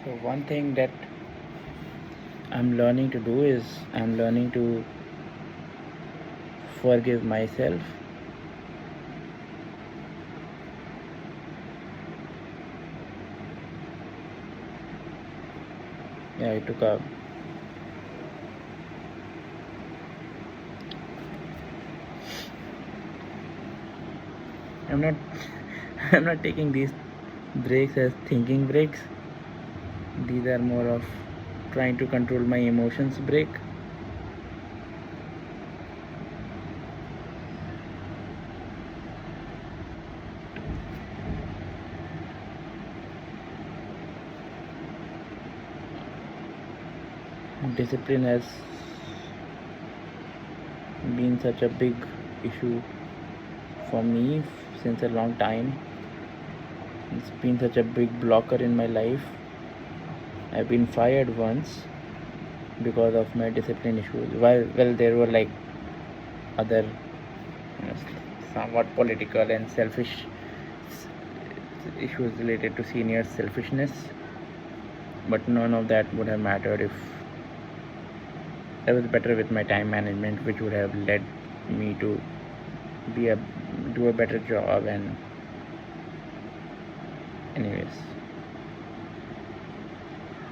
So one thing that I'm learning to do is I'm learning to forgive myself. Yeah, I took a I'm not I'm not taking these breaks as thinking breaks. These are more of trying to control my emotions break. Discipline has been such a big issue for me since a long time. It's been such a big blocker in my life. I've been fired once because of my discipline issues. Well, there were like other somewhat political and selfish issues related to senior selfishness, but none of that would have mattered if I was better with my time management, which would have led me to do a better job. And anyways,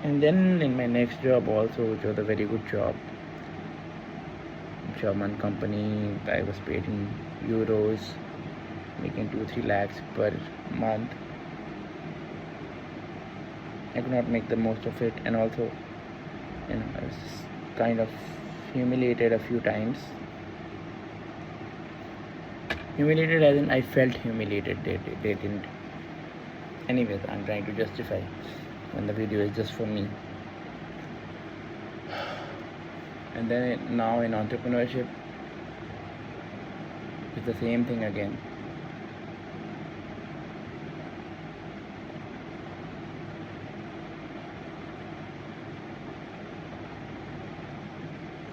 and then in my next job also, which was a very good job, German company, I was paid in euros, making 2-3 lakhs per month. I could not make the most of it, and also, I was kind of humiliated a few times. Humiliated as in I felt humiliated. They didn't. Anyways, I'm trying to justify when the video is just for me. And then now in entrepreneurship, it's the same thing again.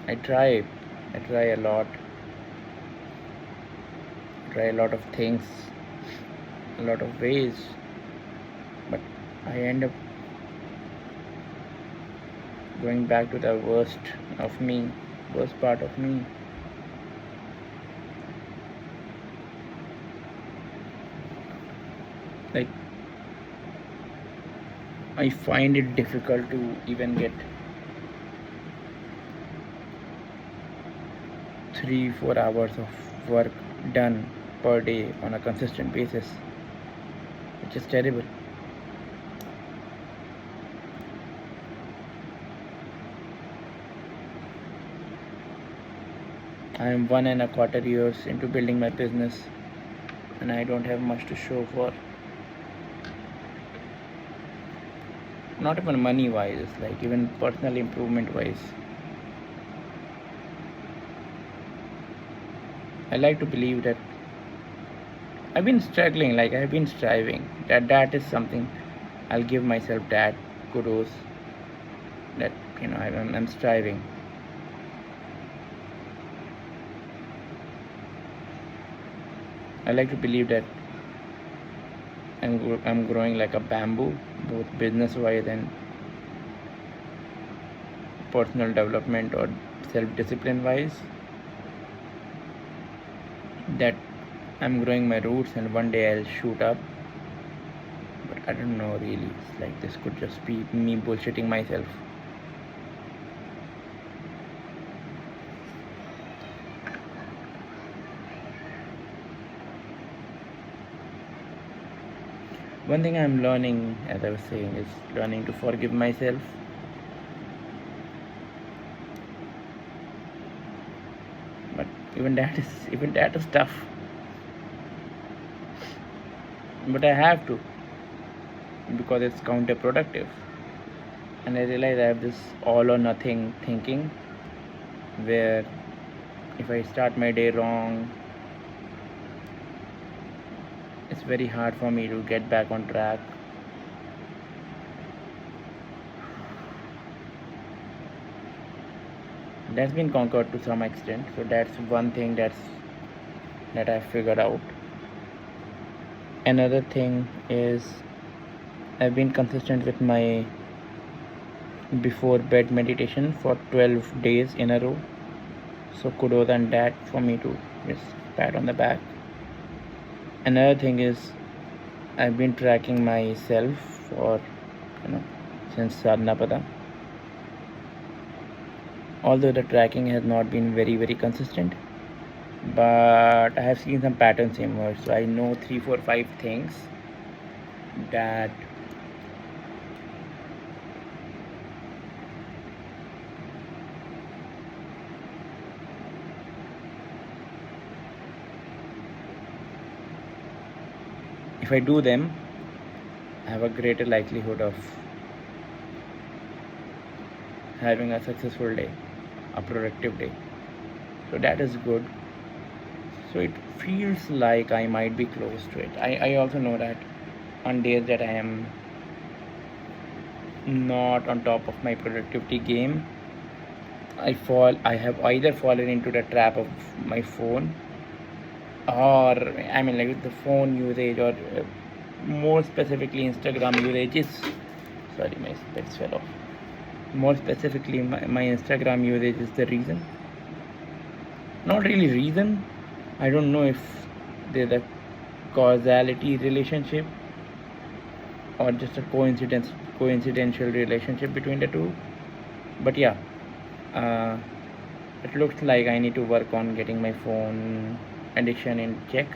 I try a lot. I try a lot of things, a lot of ways, but I end up going back to the worst part of me. Like, I find it difficult to even get 3-4 hours of work done per day on a consistent basis, which is terrible. I am 1.25 years into building my business, and I don't have much to show for. Not even money wise, like even personal improvement wise. I like to believe that I've been struggling, like I've been striving. That is something I'll give myself that kudos. That I'm striving. I like to believe that I'm growing like a bamboo, both business-wise and personal development or self-discipline-wise. That I'm growing my roots, and one day I'll shoot up. But I don't know really. It's like this could just be me bullshitting myself. One thing I'm learning, as I was saying, is learning to forgive myself. But even that is tough. But I have to, because it's counterproductive. And I realize I have this all or nothing thinking, where if I start my day wrong, it's very hard for me to get back on track. That's been conquered to some extent. So that's one thing that I've figured out. Another thing is I've been consistent with my before bed meditation for 12 days in a row. So kudos on that for me to just pat on the back. Another thing is I've been tracking myself for since Sadhanapada. Although the tracking has not been very consistent, but I have seen some patterns emerge. So I know 3, 4, 5 things that if I do them, I have a greater likelihood of having a successful day, a productive day. So that is good. So it feels like I might be close to it. I also know that on days that I am not on top of my productivity game, I have either fallen into the trap of my phone, or I mean like the phone usage, or more specifically Instagram usage is, sorry, my specs fell off. More specifically, my Instagram usage is the reason. Not really reason. I don't know if there's a causality relationship or just a coincidental relationship between the two. But yeah, it looks like I need to work on getting my phone addiction in check,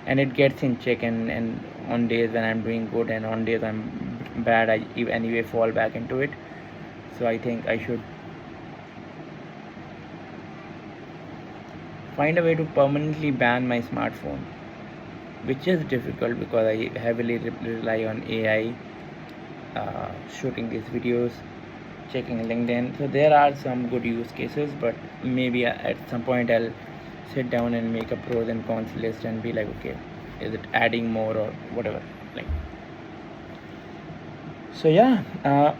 and it gets in check, and on days when I'm doing good and on days I'm bad, I anyway fall back into it. So I think I should find a way to permanently ban my smartphone, which is difficult because I heavily rely on AI, shooting these videos, checking LinkedIn. So there are some good use cases, but maybe at some point I'll sit down and make a pros and cons list and be like, okay, is it adding more or whatever, like. So yeah,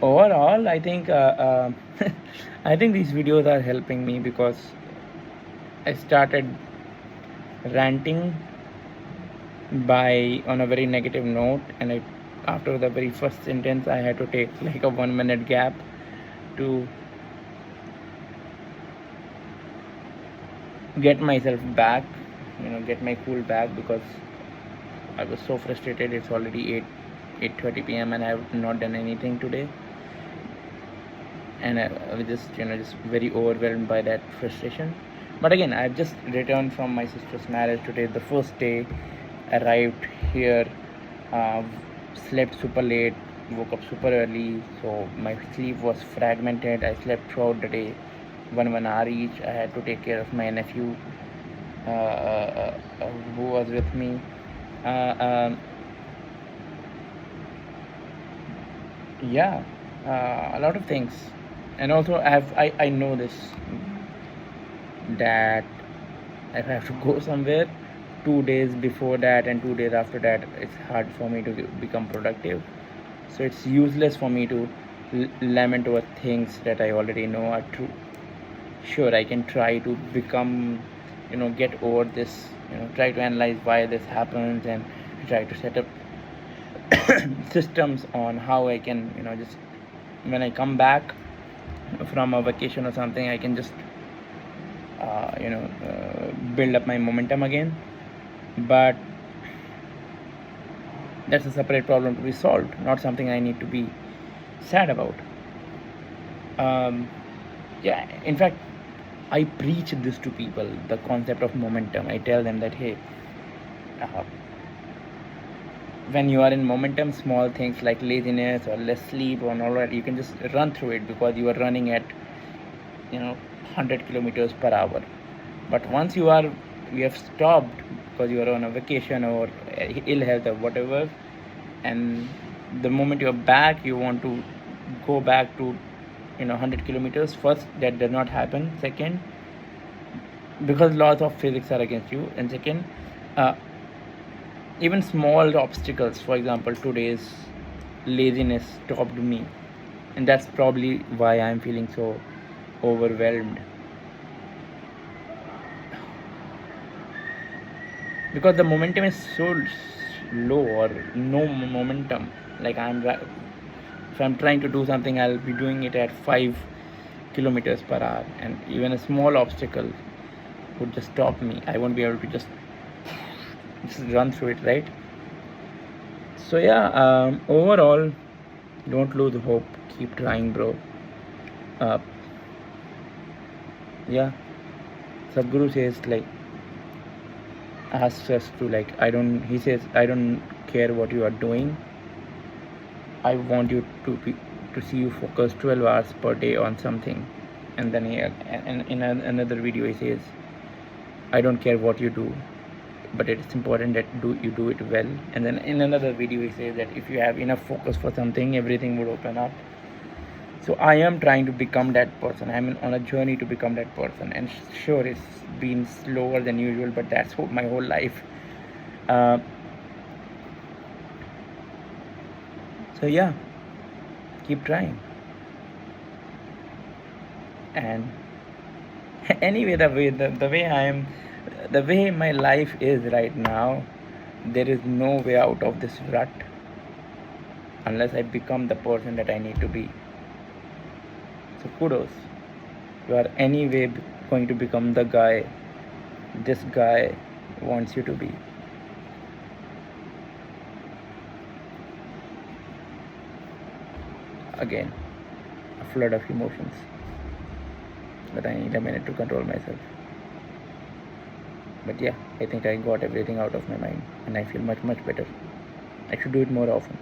overall I think I think these videos are helping me because I started ranting on a very negative note, and after the very first sentence I had to take like a 1-minute gap to get myself back, get my cool back, because I was so frustrated. It's already 8:30 p.m. and I have not done anything today, and I was just very overwhelmed by that frustration. But again, I've just returned from my sister's marriage today, the first day. Arrived here, slept super late, woke up super early, so my sleep was fragmented. I slept throughout the day, 1 hour each. I had to take care of my nephew, who was with me. Yeah, a lot of things. And also I know this, that if I have to go somewhere 2 days before that and 2 days after that, it's hard for me to become productive. So it's useless for me to lament over things that I already know are true. Sure, I can try to become, get over this, try to analyze why this happens, and try to set up systems on how I can, just when I come back from a vacation or something, I can just build up my momentum again. But that's a separate problem to be solved, not something I need to be sad about. Yeah, in fact, I preach this to people, the concept of momentum. I tell them that, hey, when you are in momentum, small things like laziness or less sleep or all that, you can just run through it because you are running at 100 kilometers per hour. But once you have stopped because you are on a vacation or ill health or whatever, and the moment you're back, you want to go back to 100 kilometers. First, that does not happen. Second, because laws of physics are against you. And second, even small obstacles, for example, today's laziness stopped me, and that's probably why I'm feeling so overwhelmed, because the momentum is so low or no momentum. Like If I'm trying to do something, I'll be doing it at 5 kilometers per hour, and even a small obstacle would just stop me. I won't be able to just run through it, right? So yeah, overall, don't lose hope. Keep trying, bro. Uh, yeah, Sadhguru says like asks us to like he says I don't care what you are doing. I want you to see you focus 12 hours per day on something. And then in another video he says, I don't care what you do, but it's important that you do it well. And then in another video he says that if you have enough focus for something, everything would open up. So I am trying to become that person. I'm on a journey to become that person, and sure, it's been slower than usual, but that's my whole life. So yeah, keep trying. And anyway, the way my life is right now, there is no way out of this rut unless I become the person that I need to be. So kudos. You are anyway going to become the guy this guy wants you to be. Again, a flood of emotions, but I need a minute to control myself. But yeah, I think I got everything out of my mind, and I feel much better. I should do it more often.